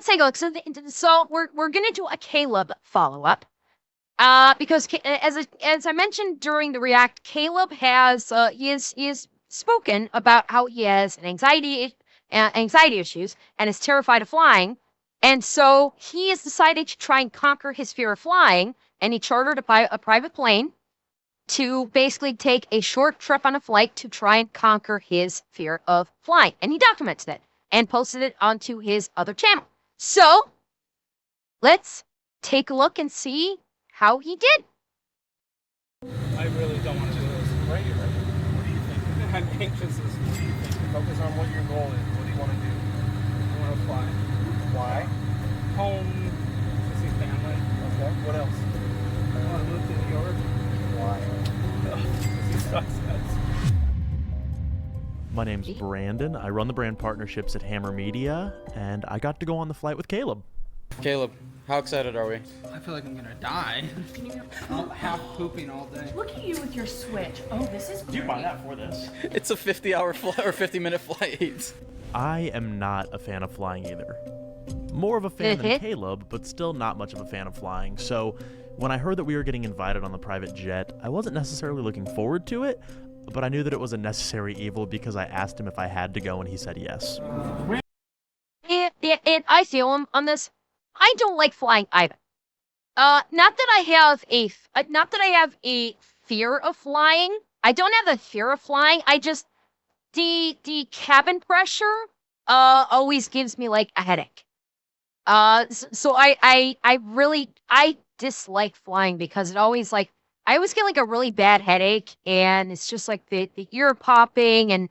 let's take a look. So we're gonna do a Caleb follow-up. Because as I mentioned during the React, Caleb has he is spoken about how he has an anxiety issues and is terrified of flying, and so he has decided to try and conquer his fear of flying, and he chartered a private plane to basically take a short trip on a flight to try and conquer his fear of flying, and he documented it and posted it onto his other channel. So let's take a look and see how he did. I really don't want to do this. Where are you ready? What do you think? I'm anxious. What do you think? Focus on what your goal is. What do you want to do? I want to fly. Why? Home. To see family. Okay. What else? I want to move to New York. Why? To see sunsets. My name's Brandon. I run the brand partnerships at Hammer Media, and I got to go on the flight with Caleb. Caleb, how excited are we? I feel like I'm gonna die. I'm half pooping all day. Look at you with your Switch. Oh, this is great. Did you buy that for this? It's a 50-hour flight or 50-minute flight. I am not a fan of flying either. More of a fan than Caleb, but still not much of a fan of flying. So when I heard that we were getting invited on the private jet, I wasn't necessarily looking forward to it, but I knew that it was a necessary evil because I asked him if I had to go and he said yes. And I feel him on this. I don't like flying either. Not that I have a fear of flying. I don't have a fear of flying. I just the cabin pressure always gives me like a headache. So I really dislike flying because it always like I always get like a really bad headache, and it's just like the ear popping, and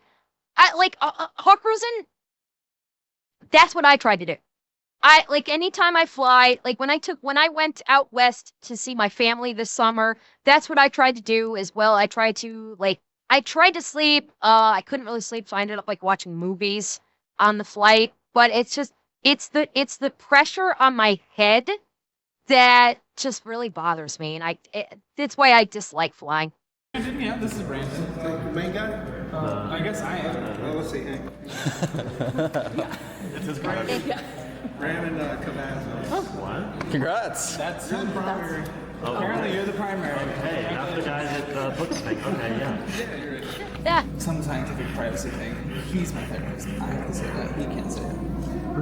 I like hawk cruising. That's what I tried to do. I like anytime I fly, like when I went out west to see my family this summer, that's what I tried to do as well. I tried to sleep. I couldn't really sleep, so I ended up like watching movies on the flight. But it's the pressure on my head that just really bothers me, and that's why I dislike flying. Yeah, this is Brandon. The main guy? I guess I am. Well, let's see, Hank. It's his brand. Brandon Cavazzo. What? Congrats. That's the primary. Apparently, you're the primary. Hey, that's the guy that booked the thing. Okay, yeah. Yeah. Some scientific privacy thing. He's my therapist. I can say that. He can't say it.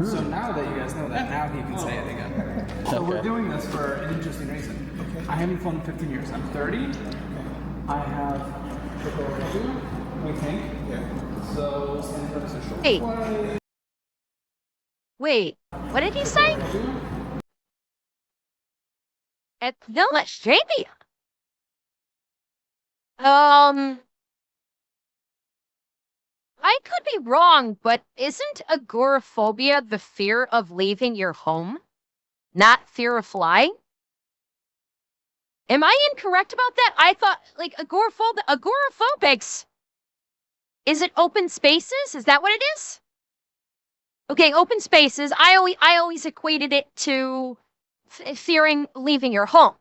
So now that you guys know that, now he can say it again. So we're doing this for an interesting reason. I haven't flown in 15 years. I'm 30. I have we think. Yeah. So stand up to short Hey. flight. Wait, what did he say? At Villa Australia. I could be wrong, but isn't agoraphobia the fear of leaving your home, not fear of flying? Am I incorrect about that? I thought like agoraphobics. Is it open spaces? Is that what it is? Okay, open spaces. I always equated it to fearing leaving your home.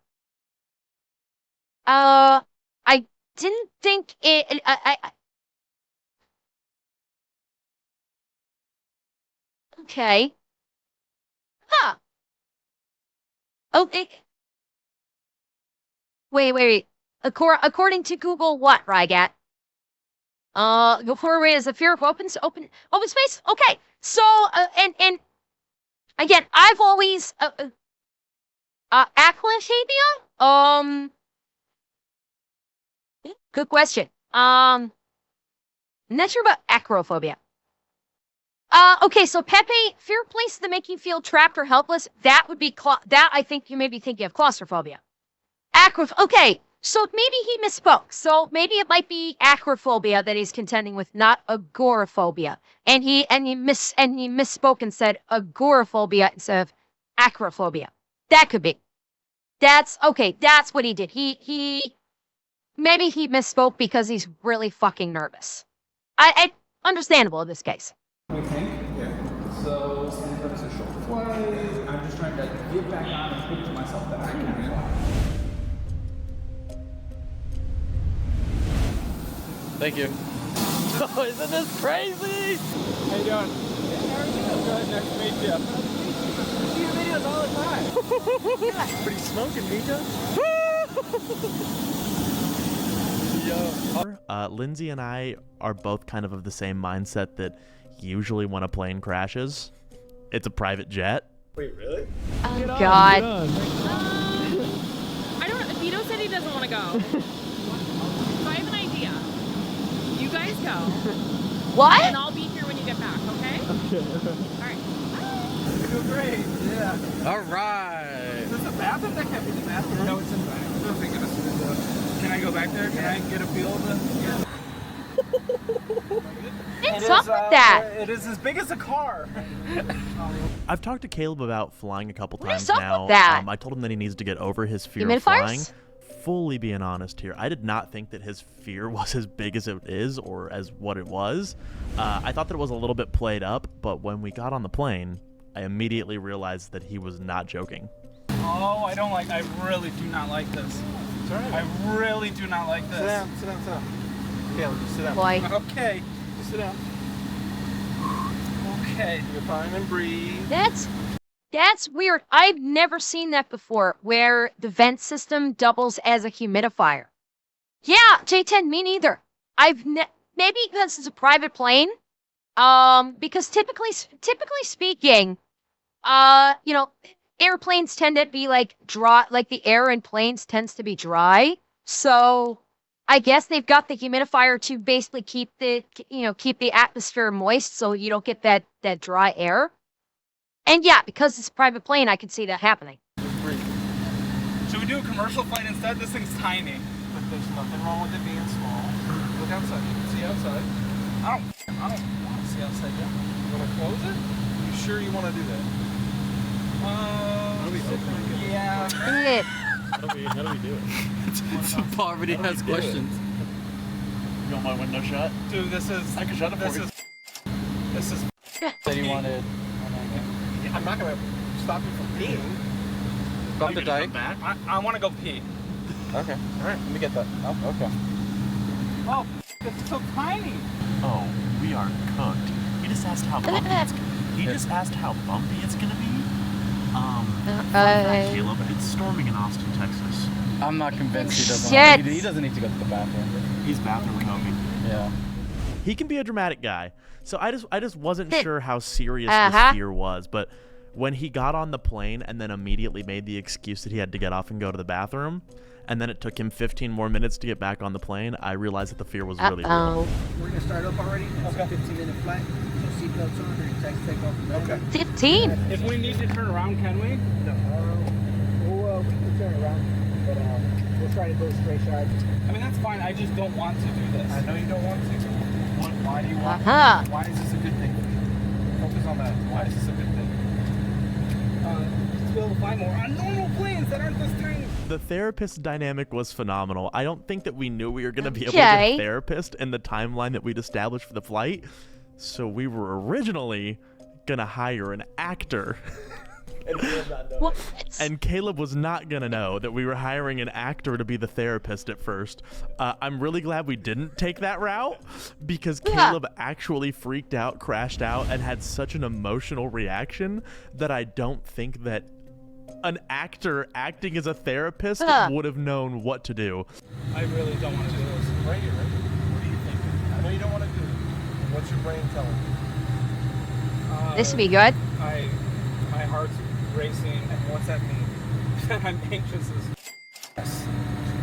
I didn't think it. Okay. Huh. Okay. Wait. According to Google, what, Rygat? Before is a fear of open space. Okay. So, and again, I've always acrophobia. Good question. I'm not sure about acrophobia. Okay, so Pepe, fear of places that make you feel trapped or helpless. That would be that. I think you may be thinking of claustrophobia. Okay, so maybe he misspoke. So maybe it might be acrophobia that he's contending with, not agoraphobia. And he misspoke and said agoraphobia instead of acrophobia. That could be. That's okay. That's what he did. Maybe he misspoke because he's really fucking nervous. I understandable in this case. We think. Yeah. So stand up to short flight. I'm just trying to get back on and prove to myself that I can fly. Thank you. Oh, isn't this crazy? How you doing? Good. Nice to meet you. your videos all the time. What are you smoking, Mika? Lindsay and I are both kind of the same mindset that usually when a plane crashes, it's a private jet. Wait, really? Oh, God. I don't know. Vito said he doesn't want to go. So I have an idea. You guys go, What? and I'll be here when you get back, okay? Okay. All right. You do great. Yeah. All right. Is this a bathroom? That can't be the bathroom. No, it's in the back. I don't think it's in the. Can I go back there? Can I get a feel of the? Yeah. What's up with that? It is as big as a car. I've talked to Caleb about flying a couple What times is up now. with that? I told him that he needs to get over his fear of flying. Humidifiers? Fully being honest here, I did not think that his fear was as big as it is or as what it was. I thought that it was a little bit played up, but when we got on the plane, I immediately realized that he was not joking. Oh, I really do not like this. It's all right. I really do not like this. Sit down, sit down, sit down. Caleb, just sit down. Boy. Okay. Just sit down. Okay. You're fine and breathe. That's weird. I've never seen that before, where the vent system doubles as a humidifier. Yeah, J10, me neither. Maybe because it's a private plane. Because typically speaking, airplanes tend to be like dry, like the air in planes tends to be dry. So I guess they've got the humidifier to basically keep the atmosphere moist, so you don't get that dry air. And yeah, because it's a private plane, I can see that happening. Just breathe. Should we do a commercial flight instead? This thing's tiny. But there's nothing wrong with it being small. Look outside. You can see outside. I don't want to see outside yet. You want to close it? You sure you want to do that? Let me open it. Yeah. Shit. How do we do it? Poverty How do has we do it? questions. You want my window shut? Dude, this is. I can shut it for you. This is. Said he wanted. I'm not going to stop you from peeing. Bump the dike. I want to go pee. Okay. All right. Let me get that. Oh, okay. Oh, it's so tiny. Oh, we are cooked. He just asked how bumpy it's gonna be. Caleb, it's storming in Austin, Texas. I'm not convinced he doesn't. Shit. He doesn't need to go to the bathroom. He's bathroom coping. Yeah. He can be a dramatic guy. So I just wasn't sure how serious Uh-huh. this fear was, but when he got on the plane and then immediately made the excuse that he had to get off and go to the bathroom, and then it took him 15 more minutes to get back on the plane, I realized that the fear was really real. Uh-oh. We're gonna start up already. It's a 15-minute flight. So seatbelts on. Your taxi take off. Okay. 15? If we need to turn around, can we? No. We can turn around, but we'll try to go straight shot. I mean, that's fine. I just don't want to do this. I know you don't want to. Why do you want Uh-huh. to? Why is this a good thing? Focus on that. Why is this a good thing? To be able to fly more on normal planes that aren't this tiny. The therapist dynamic was phenomenal. I don't think that we knew we were going to be able to get Okay. a therapist in the timeline that we'd established for the flight. So we were originally going to hire an actor. What? And Caleb was not going to know that we were hiring an actor to be the therapist at first. I'm really glad we didn't take that route because Yeah. Caleb actually freaked out, crashed out, and had such an emotional reaction that I don't think that an actor acting as a therapist would have known what to do. I really don't want to do this. Right here, right? What are you thinking? I know you don't want to do it. What's your brain telling you? This would be good. My heart's racing. And what's that mean? I'm anxious as. Yes. Does it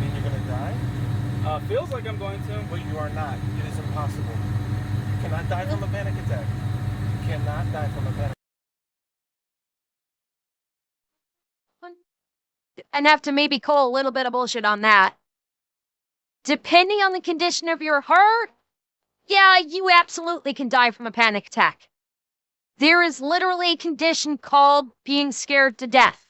mean you're going to die? Feels like I'm going to. But you are not. It is impossible. You cannot die from a panic attack. You cannot die from a panic And have to maybe call a little bit of bullshit on that. Depending on the condition of your heart, yeah, you absolutely can die from a panic attack. There is literally a condition called being scared to death.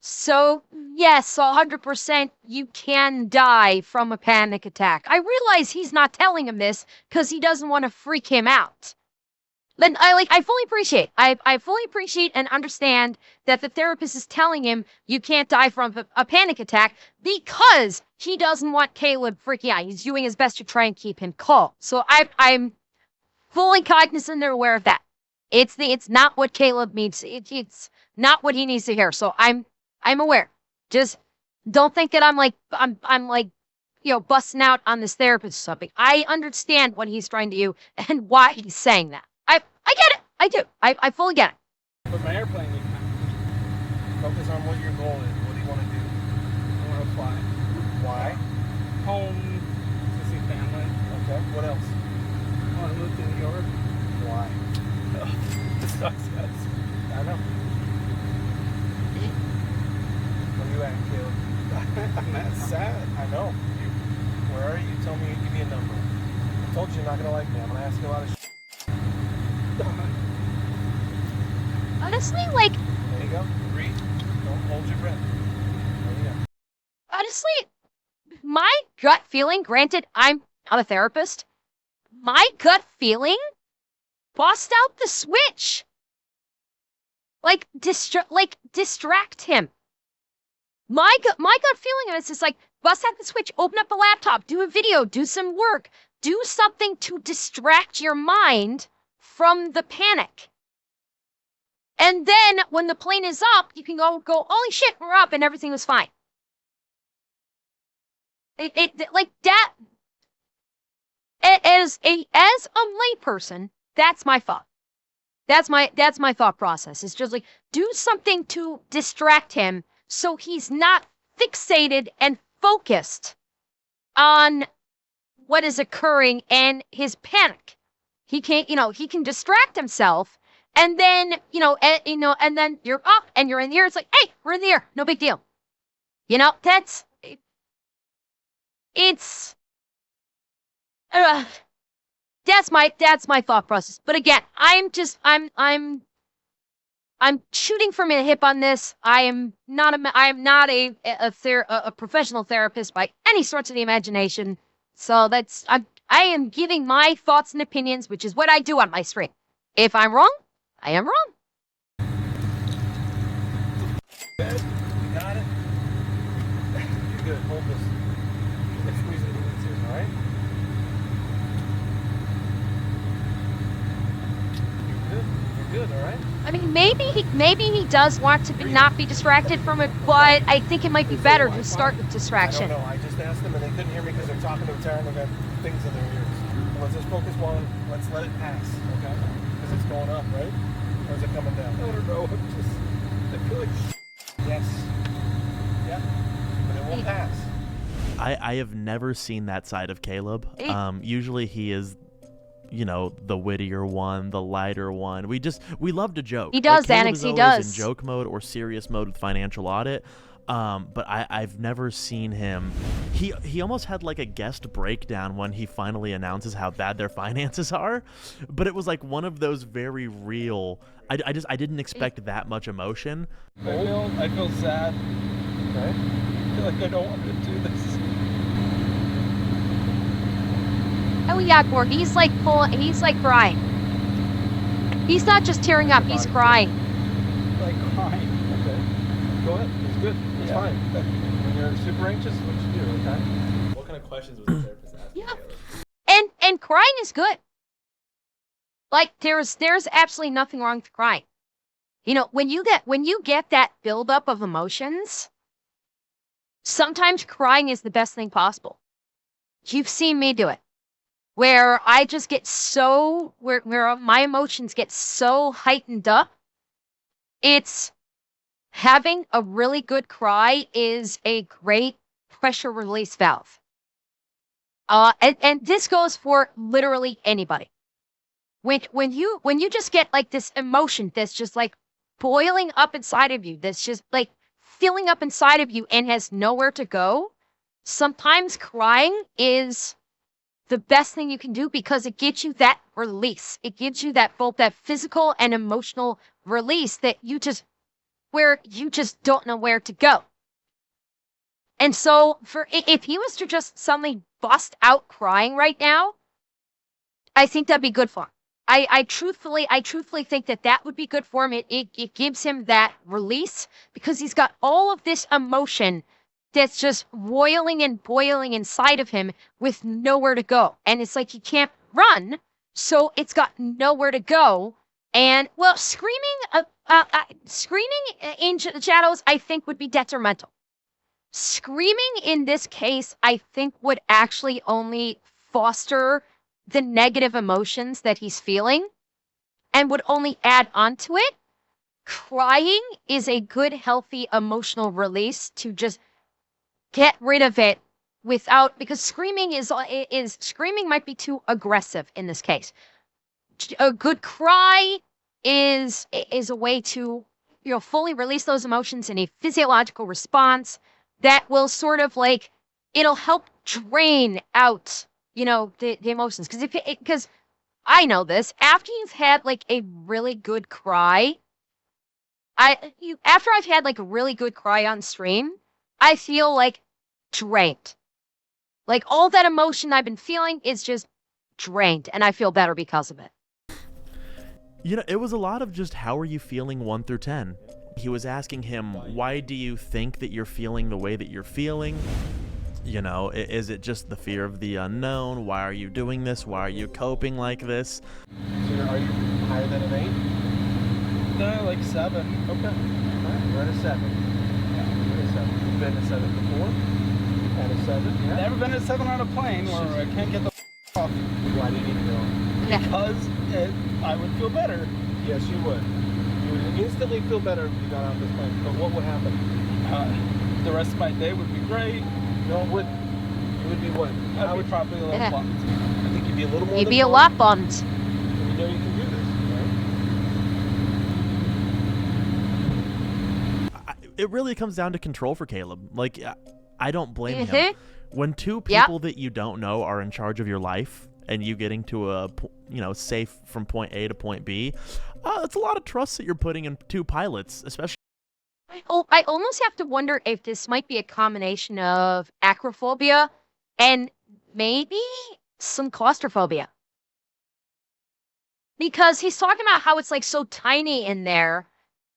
So, yes, 100% you can die from a panic attack. I realize he's not telling him this because he doesn't want to freak him out. But I fully appreciate. I fully appreciate and understand that the therapist is telling him you can't die from a panic attack because he doesn't want Caleb freaking out. He's doing his best to try and keep him calm. So I'm fully cognizant and aware of that. It's not what Caleb needs. It's not what he needs to hear. So I'm aware. Just don't think that I'm like, busting out on this therapist or something. I understand what he's trying to do and why he's saying that. I get it. I do. I fully get it. But my airplane, you can focus on what your goal is. What do you want to do? I want to fly. Why? Home to see family. Okay. What else? I want to move to New York. Why? This sucks, guys. I know. Where are you at, Caleb? I'm that sad. I know. Where are you? Tell me. Give me a number. I told you you're not gonna like me. I'm gonna ask you a lot of. Honestly, like, There you go. Breathe. Don't hold your breath. There you go. honestly, my gut feeling, granted, I'm not a therapist, my gut feeling, bust out the switch. Like, distract him. My gut feeling is just like, bust out the switch, open up a laptop, do a video, do some work, do something to distract your mind from the panic. And then when the plane is up, you can go, holy shit, we're up, and everything was fine. Like that. As a layperson, that's my thought. That's my thought process. It's just like, do something to distract him so he's not fixated and focused on what is occurring and his panic. He can't, he can distract himself, and then, and then you're up and you're in the air. It's like, hey, we're in the air. No big deal. That's my thought process. But again, I'm shooting from a hip on this. I am not a professional therapist by any stretch of the imagination. So I am giving my thoughts and opinions, which is what I do on my stream. If I'm wrong, I am wrong. You got it. You're good. Hold this. Let's squeeze it in here, all right? You're good, all right? I mean, maybe he does want to not be distracted from it, but I think it might be better to start with distraction. I don't know. I just asked them and they couldn't hear me because they're talking to a Terran. They've got things in their ears. Let's just focus while let's let it pass, okay? Because it's going up, right? Or is it coming down? I don't know. I feel like Yes. Yeah. But it will pass. I have never seen that side of Caleb. Usually he is, the wittier one, the lighter one. We love to joke. He does, Caleb Annex, is he always does. in joke mode or serious mode with financial audit. But I've never seen him. He almost had like a guest breakdown when he finally announces how bad their finances are. But it was like one of those very real. I didn't expect that much emotion. I feel sad. Okay. I feel like I don't want to do this. Oh yeah, Gord, he's like crying. He's not just tearing up, he's crying. Like crying. Okay. Go ahead. It's good. It's Yeah. fine. When you're super anxious, what you do, okay? What kind of questions was the therapist asking? Yeah. And crying is good. Like there's absolutely nothing wrong with crying. When you get that buildup of emotions, sometimes crying is the best thing possible. You've seen me do it. Where I just get where my emotions get so heightened up. It's having a really good cry is a great pressure release valve. And this goes for literally anybody. When you just get like this emotion that's just like boiling up inside of you, that's just like filling up inside of you and has nowhere to go, sometimes crying is the best thing you can do because it gives you that release. It gives you that both that physical and emotional release that where you just don't know where to go. And so if he was to just suddenly bust out crying right now, I think that'd be good for him. I truthfully think that would be good for him. It gives him that release because he's got all of this emotion that's just boiling and boiling inside of him with nowhere to go. And it's like he can't run, so it's got nowhere to go. And well, screaming in the shadows, I think would be detrimental. Screaming in this case, I think would actually only foster the negative emotions that he's feeling and would only add on to it. Crying is a good, healthy emotional release to just get rid of it without, because screaming might be too aggressive in this case. A good cry is a way to fully release those emotions in a physiological response that will sort of like it'll help drain out the emotions because I know this after you've had like a really good cry. After I've had like a really good cry on stream, I feel like drained. Like all that emotion I've been feeling is just drained, and I feel better because of it. It was a lot of just how are you feeling 1 through 10. He was asking him, why do you think that you're feeling the way that you're feeling? Is it just the fear of the unknown? Why are you doing this? Why are you coping like this? So are you higher than an 8? No, like 7. Okay. All right, we're at a 7. Yeah, we're at a 7. You've been a 7 before? At a 7? Yeah. Never been a 7 on a plane where I can't get the off. Why do you need to go? Because I would feel better. Yes, you would. You would instantly feel better if you got off this plane. But what would happen? The rest of my day would be great. No, it wouldn't. You would be what? I'd be probably a little Yeah. bummed. I think you'd be a little more You'd than be a bummed. lot bummed. You know you can do this, right? It really comes down to control for Caleb. Like, I don't blame him. Mhm. When two Yep. people that you don't know are in charge of your life and you getting to a, safe from point A to point B, that's a lot of trust that you're putting in two pilots, especially. I almost have to wonder if this might be a combination of acrophobia and maybe some claustrophobia. Because he's talking about how it's like so tiny in there.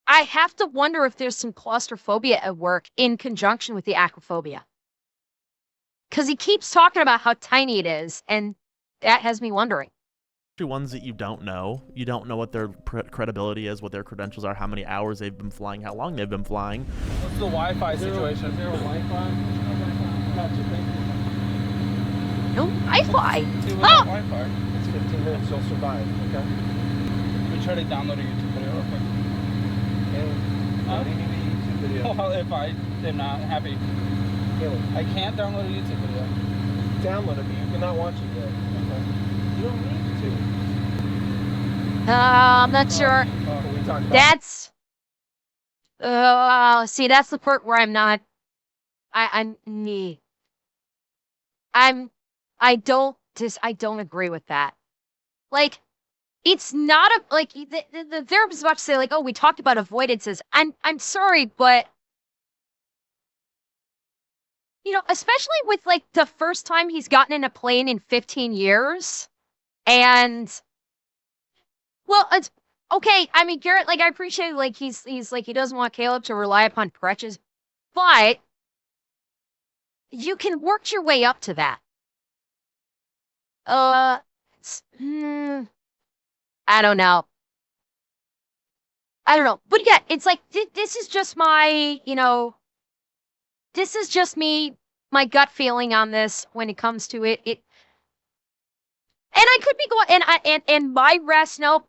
I have to wonder if there's some claustrophobia at work in conjunction with the acrophobia. Because he keeps talking about how tiny it is, and that has me wondering. Ones that you don't know what their credibility is, what their credentials are, how many hours they've been flying, how long they've been flying. What's the Wi-Fi situation? Is there a Wi-Fi? Gotcha, thank you. No, I fly. See Oh! Wi-Fi. It's 15 minutes, you'll survive, okay? We try to download a YouTube video real quick. Caleb, how do you need a YouTube video? Well, if I am not happy, Caleb, I can't download a YouTube video. download it, but you cannot watch it yet, okay? You don't need to. I'm not sure. What we talked about. That's. See, that's the part where I'm not. I'm me. I don't agree with that. Like, it's not like the therapist is about to say like, oh, we talked about avoidances. I'm sorry, but especially with like the first time he's gotten in a plane in 15 years, and well, it's okay. I mean, Garrett, like I appreciate like he's like he doesn't want Caleb to rely upon crutches, but you can work your way up to that. I don't know. But yeah, it's like this is just my, this is just me, my gut feeling on this when it comes to it. And I could be going, and my rationale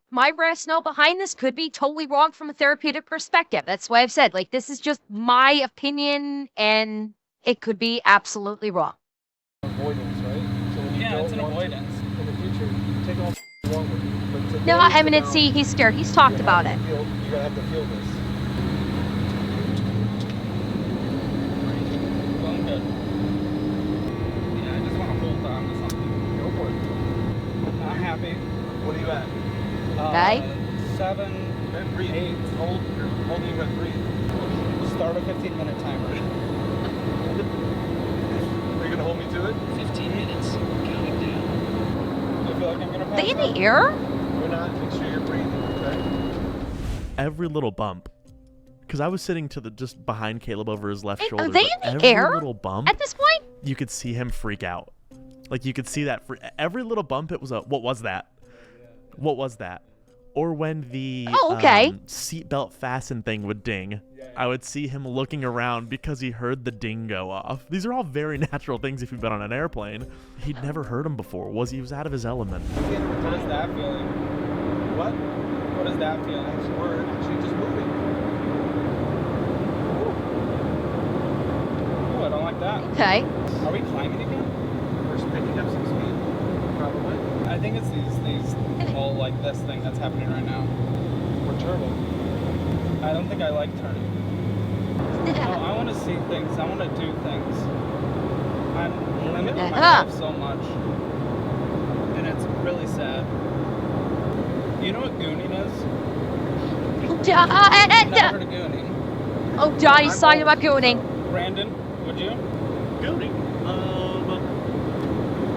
behind this could be totally wrong from a therapeutic perspective. That's why I've said like this is just my opinion, and it could be absolutely wrong. Avoidance, right? So when you Yeah, don't it's an want to- avoidance. in the future, take all wrong with you. But today No, is I mean, about- see, he's scared. He's talked about it. You're gonna have to feel this. Going good. Yeah, I just want to hold on to something. Go for it. Not happy. What are you at? Okay. 7, Man, breathe. 8. Hold your breath. Breathe. Start a 15-minute timer. Are you gonna hold me to it? 15 minutes. Counting down. I feel like I'm gonna pass They in out. the air? You're not. Make sure you're breathing. Okay. Every little bump, because I was sitting to the just behind Caleb over his left Wait, shoulder. are they but in the every air little bump, at this point? you could see him freak out. Like you could see that for every little bump. It was a what was that? What was that? Or when the seatbelt fasten thing would ding, I would see him looking around because he heard the ding go off. These are all very natural things if you've been on an airplane. He'd never heard them before. He was out of his element. What is that feeling? What? What is that feeling? We're actually just moving. Oh, I don't like that. Okay. Are we climbing again? We're just picking up some speed. Probably. I think it's these all like this thing that's happening right now. We're turning. I don't think I like turning. No, I want to see things. I want to do things. I'm limiting my life so much, and it's really sad. You know what gooning is? Never heard of gooning. Oh, Johnny's talking about gooning. Brandon, would you? Gooning?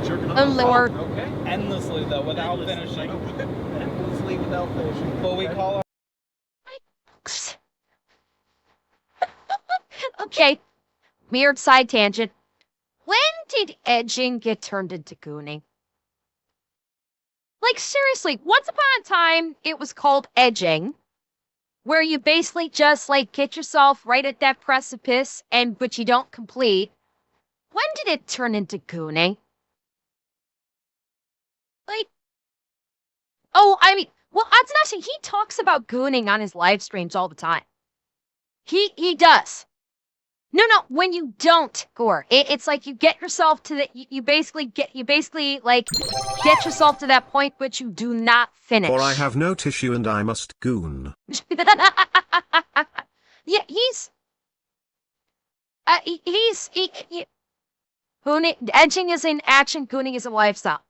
Jerking Oh, Lord. Okay. Endlessly though, without finishing. Endlessly without finishing. But we call our Okay. Weird side tangent. When did edging get turned into gooning? Like, seriously, once upon a time, it was called edging, where you basically just, like, get yourself right at that precipice, but you don't complete. When did it turn into gooning? Like, oh, I mean, well, odds and ends, he talks about gooning on his live streams all the time. He does. No, when you don't, Gore, it's like you get yourself to the, you basically get yourself to that point which you do not finish. Or I have no tissue and I must goon. Yeah, gooning, edging is an action, gooning is a lifestyle.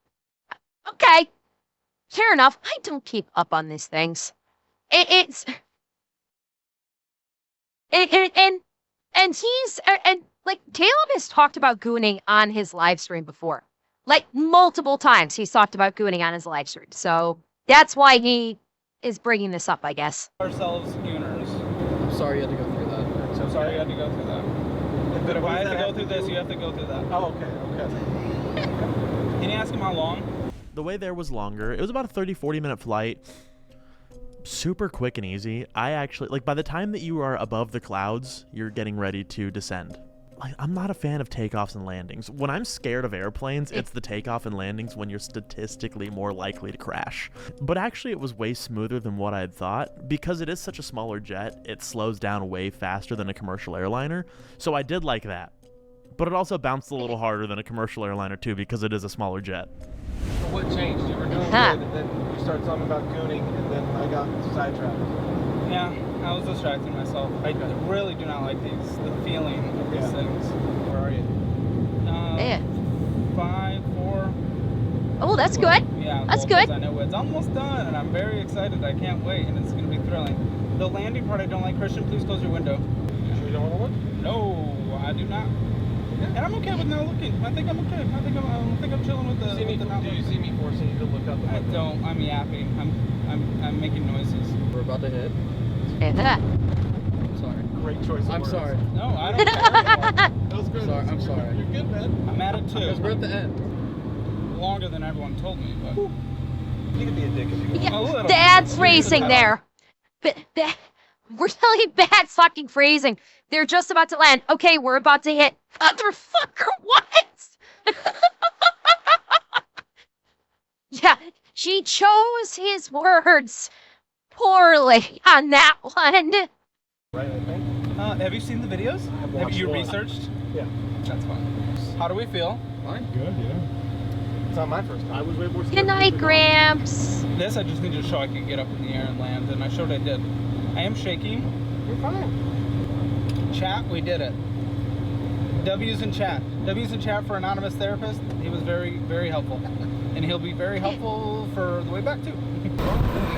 Okay, fair enough. I don't keep up on these things. And like Caleb has talked about gooning on his live stream before, like multiple times. He's talked about gooning on his live stream, so that's why he is bringing this up, I guess. ourselves gooners. I'm sorry you had to go through that. So sorry you had to go through that. But if I have to go through this, you have to go through that. Oh, okay. Can you ask him how long? The way there was longer. It was about a 30-40 minute flight. Super quick and easy. I actually, like, by the time that you are above the clouds, you're getting ready to descend. Like, I'm not a fan of takeoffs and landings. When I'm scared of airplanes, it's the takeoff and landings when you're statistically more likely to crash. But actually, it was way smoother than what I had thought. Because it is such a smaller jet, it slows down way faster than a commercial airliner. So I did like that. But it also bounced a little harder than a commercial airliner, too, because it is a smaller jet. So what changed? You were doing good, and then you started talking about gooning, and then I got sidetracked. Yeah, I was distracting myself. I really do not like the feeling of these things. Where are you? 5, 4. Oh, that's good. Yeah, That's well, good. I know it's almost done, and I'm very excited. I can't wait, and it's going to be thrilling. The landing part I don't like. Christian, please close your window. Sure you don't want to look? No, I do not. And I'm okay with not looking. I think I'm okay. I think I'm chilling with the. Do you see me forcing you to look up? I don't. I'm yapping. I'm making noises. We're about to hit. Yeah. I'm sorry. Great choice of I'm words. sorry. No, I don't care. That was good. Sorry, I'm sorry. You're good, man. I'm at it Because we're too. at the end. Longer than everyone told me, but. You can be a dick if you want. Yeah, A little. that's phrasing there. We're really bad fucking phrasing. They're just about to land. Okay, we're about to hit. Motherfucker, what? Yeah, she chose his words poorly on that one. Right, I think. Have you seen the videos? I've Have watched you one. researched? Yeah. That's fine. How do we feel? Fine. Good, yeah. It's not my first time. I was way more scared. Good night, Gramps. This I just need to show I can get up in the air and land, and I showed I did. I am shaking. You're fine. Chat, we did it. W's in chat. W's in chat for Anonymous Therapist. He was very, very helpful. And he'll be very helpful for the way back, too.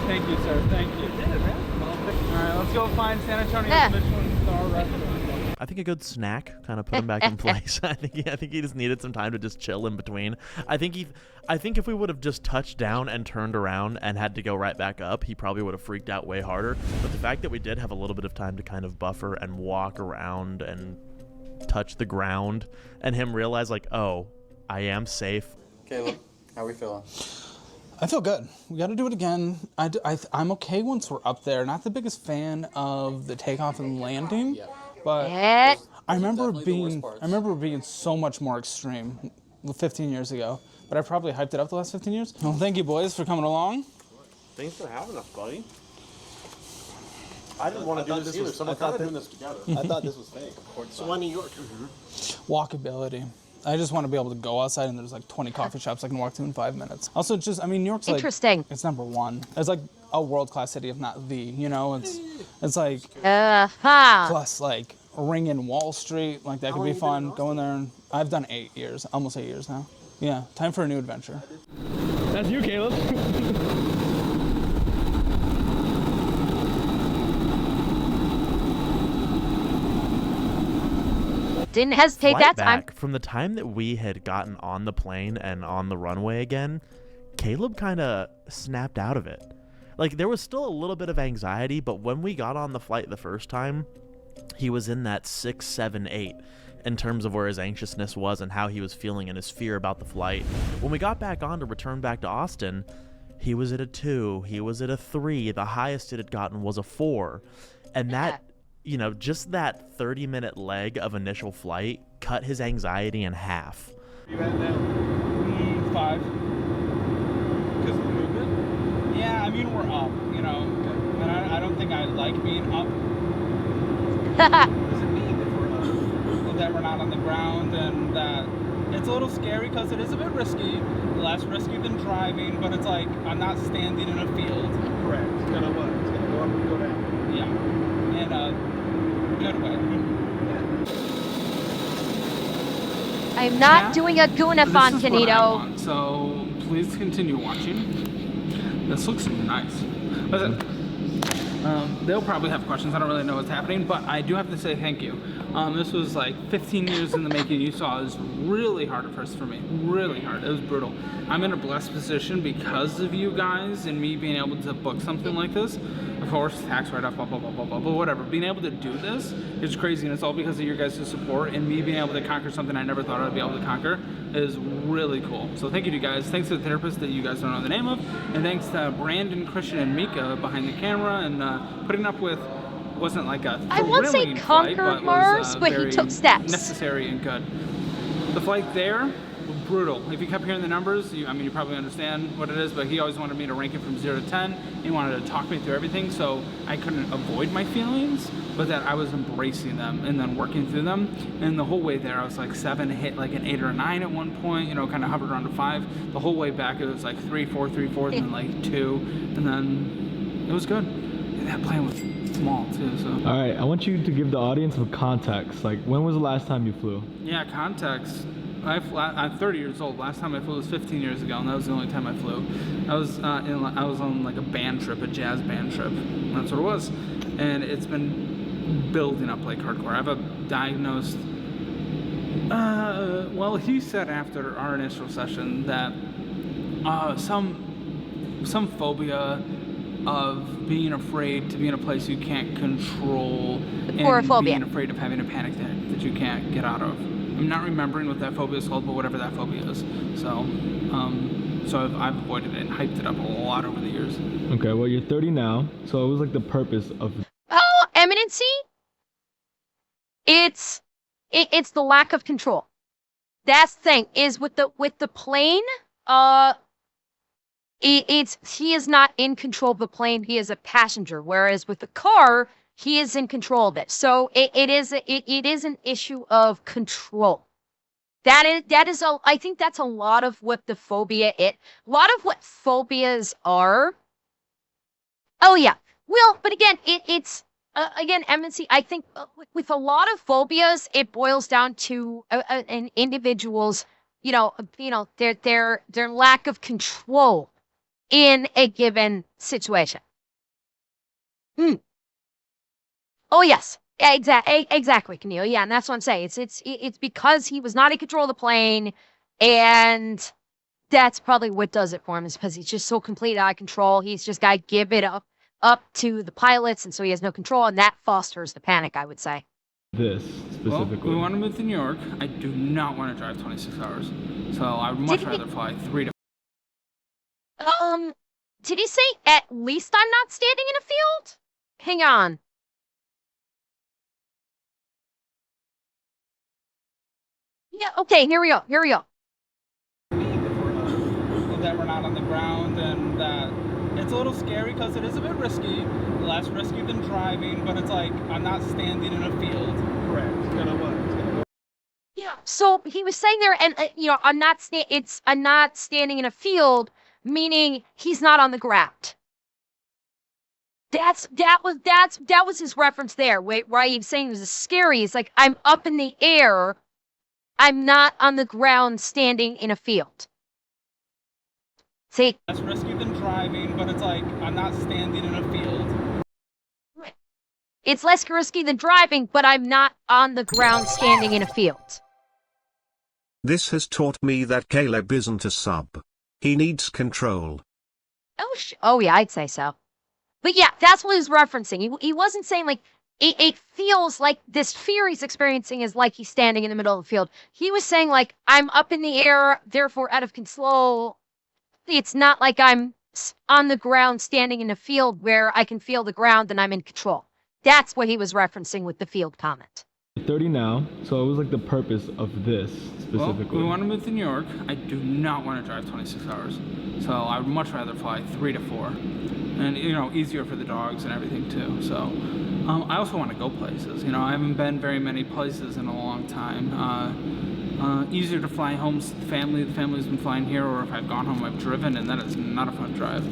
Thank you, sir. Thank you. You did it, man. All right, let's go find San Antonio's Michelin star restaurant. I think a good snack kind of put him back in place. I think he just needed some time to just chill in between. I think if we would have just touched down and turned around and had to go right back up, he probably would have freaked out way harder. But the fact that we did have a little bit of time to kind of buffer and walk around and touch the ground, and him realize like, oh, I am safe. Caleb, how are we feeling? I feel good. We got to do it again. I'm okay once we're up there. Not the biggest fan of the takeoff and landing, but I remember being so much more extreme 15 years ago. But I probably hyped it up the last 15 years. Well, thank you, boys, for coming along. Thanks for having us, buddy. I didn't want to do this either, so we're kind of doing this together. I thought this was fake. So why New York? Walkability. I just want to be able to go outside and there's like 20 coffee shops I can walk to in 5 minutes. Also, just, I mean, New York's like... Interesting. It's number one. It's like a world-class city, if not the, you know? It's like... Plus, like, ringing Wall Street. Like, that could be fun. Going there and... I've done 8 years. Almost 8 years now. Yeah, time for a new adventure. That's you, Caleb. Didn't hesitate that time. From the time that we had gotten on the plane and on the runway again, Caleb kind of snapped out of it. Like, there was still a little bit of anxiety, but when we got on the flight the first time, he was in that 6, 7, 8 in terms of where his anxiousness was and how he was feeling and his fear about the flight. When we got back on to return back to Austin, he was at a 2, he was at a 3, the highest it had gotten was a 4. And that... You know, just that 30-minute leg of initial flight cut his anxiety in half. You had that 5. Because of the movement? Yeah, I mean, we're up, you know. Okay. And I don't think I like being up. What does it mean if we're up? That we're not on the ground and that it's a little scary because it is a bit risky. Less risky than driving, but it's like I'm not standing in a field. Correct. It's gonna what? It's gonna go up and go down. Yeah. In a good way. I'm not doing a goonathon, Canito. So please continue watching. This looks nice. Listen, they'll probably have questions. I don't really know what's happening, but I do have to say thank you. This was like 15 years in the making. You saw it was really hard at first for me. Really hard. It was brutal. I'm in a blessed position because of you guys and me being able to book something like this. Of course, tax write-off, blah, blah, blah, blah, blah, but whatever. Being able to do this is crazy, and it's all because of your guys' support and me being able to conquer something I never thought I'd be able to conquer is really cool. So thank you to you guys. Thanks to the therapist that you guys don't know the name of, and thanks to Brandon, Christian, and Mika behind the camera and putting up with wasn't like a I won't say flight, conquered Mars, but he took steps. Necessary and good. The flight there was brutal. If you kept hearing the numbers, I mean, you probably understand what it is, but he always wanted me to rank it from 0 to 10. He wanted to talk me through everything, so I couldn't avoid my feelings, but that I was embracing them and then working through them. And the whole way there, I was like 7, hit like an 8 or a 9 at one point, you know, kind of hovered around to 5. The whole way back, it was like 3, 4, 3, 4, and then like 2, and then it was good. And that plane was small too, so. All right, I want you to give the audience some context. Like, when was the last time you flew? Yeah, context. I'm 30 years old. Last time I flew was 15 years ago, and that was the only time I flew. I was on like a band trip, a jazz band trip. That's what it was, and it's been building up like hardcore. I have a diagnosed. Well, he said after our initial session that some phobia of being afraid to be in a place you can't control, and being afraid of having a panic attack that you can't get out of. I'm not remembering what that phobia is called, but whatever that phobia is. So, I've avoided it and hyped it up a lot over the years. Okay, well, you're 30 now, so it was like the purpose of... Oh, eminency? It's the lack of control. That's the thing, is with the plane, he is not in control of the plane, he is a passenger, whereas with the car, he is in control of it. So it is an issue of control. I think that's a lot of what the phobia a lot of what phobias are. Oh yeah. Well, but again, it's again, MNC, I think with a lot of phobias, it boils down to an individual's, their lack of control in a given situation. Oh yes, exactly, Camille. Yeah, and that's what I'm saying. It's because he was not in control of the plane, and that's probably what does it for him. Is because he's just so completely out of control. He's just got to give it up to the pilots, and so he has no control, and that fosters the panic, I would say. This specifically. Well, we want to move to New York. I do not want to drive 26 hours, so I would much rather fly 3 to. Did he say at least I'm not standing in a field? Hang on. Yeah, okay, here we go. Here we go. That we're not on the ground, and that it's a little scary because it is a bit risky, less risky than driving, but it's like I'm not standing in a field. Correct. It's gonna what? Yeah. So he was saying there, and I'm not standing in a field, meaning he's not on the ground. That was his reference there. Wait, right? He was saying it was scary. It's like I'm up in the air. I'm not on the ground standing in a field. See, Less risky than driving, but it's like I'm not standing in a field. it's less risky than driving, but I'm not on the ground standing in a field. This has taught me that Caleb isn't a sub. He needs control. Oh yeah, I'd say so. But yeah, that's what he was referencing. He wasn't saying like it feels like this fear he's experiencing is like he's standing in the middle of the field. He was saying like I'm up in the air, therefore out of control. It's not like I'm on the ground standing in a field where I can feel the ground and I'm in control. That's what he was referencing with the field comment. 30 now, so it was like the purpose of this specifically. Well, we want to move to New York. I do not want to drive 26 hours. So I'd much rather fly 3 to 4. And, easier for the dogs and everything too. So I also want to go places. I haven't been very many places in a long time. Easier to fly home to the family. The family's been flying here, or if I've gone home, I've driven, and that is not a fun drive.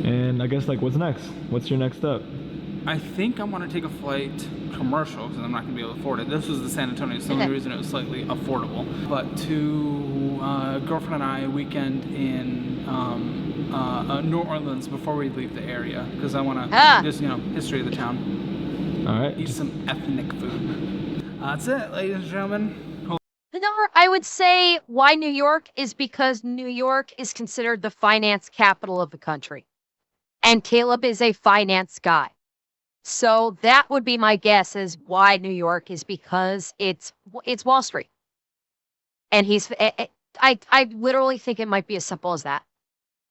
And I guess, like, what's next? What's your next step? I think I want to take a flight commercial because I'm not going to be able to afford it. This was the San Antonio, so the only reason it was slightly affordable. But to girlfriend and I weekend in New Orleans before we leave the area because I want to just, history of the town. All right. Eat some ethnic food. That's it, ladies and gentlemen. I would say why New York is because New York is considered the finance capital of the country. And Caleb is a finance guy. So that would be my guess is why New York is because it's Wall Street. And I literally think it might be as simple as that.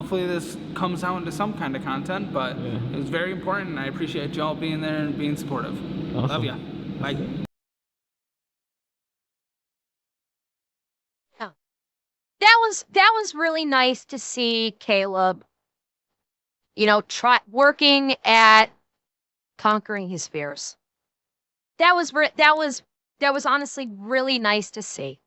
Hopefully this comes out into some kind of content, but it was very important and I appreciate y'all being there and being supportive. Awesome. Love ya. Bye. That was really nice to see Caleb, working at conquering his fears. That was honestly really nice to see.